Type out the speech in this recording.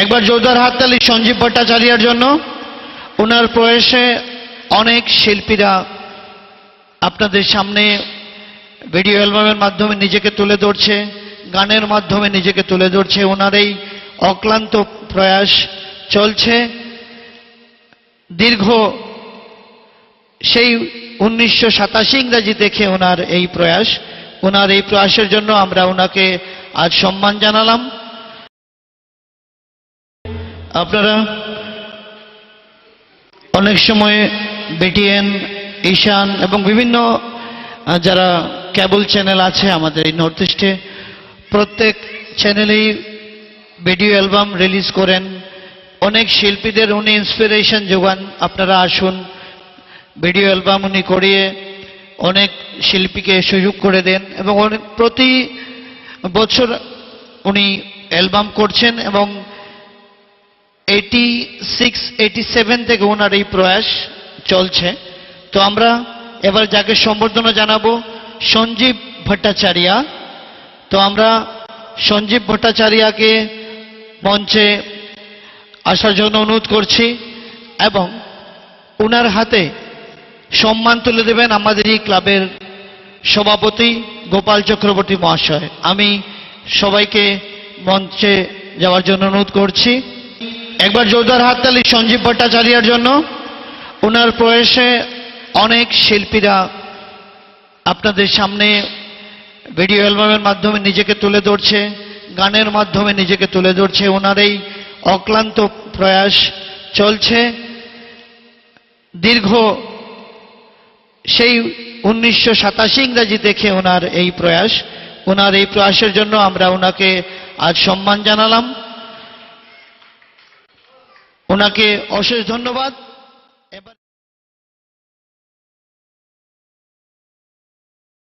একবার জোরদার হাততালি সঞ্জীব ভট্টাচার্যের জন্য। ওনার প্রয়াসে অনেক শিল্পীরা আপনাদের সামনে ভিডিও অ্যালবামের মাধ্যমে নিজেকে তুলে ধরছে, গানের মাধ্যমে নিজেকে তুলে ধরছে। ওনার এই অক্লান্ত প্রয়াস চলছে দীর্ঘ সেই 1987 ইংরেজি থেকে ওনার এই প্রয়াস। ওনার এই প্রয়াসের জন্য আমরা ওনাকে আজ সম্মান জানালাম। আপনারা অনেক সময় বিটিএন, ঈশান এবং বিভিন্ন যারা কেবল চ্যানেল আছে আমাদের এই নর্থ ইস্টে, প্রত্যেক চ্যানেলেই ভিডিও অ্যালবাম রিলিজ করেন। অনেক শিল্পীদের উনি ইন্সপিরেশন যোগান। আপনারা আসুন, ভিডিও অ্যালবাম উনি করিয়ে অনেক শিল্পীকে সুযোগ করে দেন এবং প্রতি বছর উনি অ্যালবাম করছেন এবং 86-87 থেকে ওনার এই প্রয়াস চলছে। তো আমরা এবার যাকে সম্বর্ধনা জানাবো, সঞ্জীব ভট্টাচার্য। তো আমরা সঞ্জীব ভট্টাচার্যকে মঞ্চে আসার জন্য অনুরোধ করছি এবং ওনার হাতে সম্মান তুলে দেবেন আমাদের এই ক্লাবের সভাপতি গোপাল চক্রবর্তী মহাশয়। আমি সবাইকে মঞ্চে যাওয়ার জন্য অনুরোধ করছি। একবার জোরদার হাততালি সঞ্জীব ভট্টাচার্যের জন্য। ওনার প্রয়াসে অনেক শিল্পীরা আপনাদের সামনে ভিডিও অ্যালবামের মাধ্যমে নিজেকে তুলে ধরছে, গানের মাধ্যমে নিজেকে তুলে ধরছে। ওনার এই অক্লান্ত প্রয়াস চলছে দীর্ঘ সেই 1987 ইংরেজি থেকে ওনার এই প্রয়াস। ওনার এই প্রয়াসের জন্য আমরা ওনাকে আজ সম্মান জানালাম। ওনাকে অশেষ ধন্যবাদ।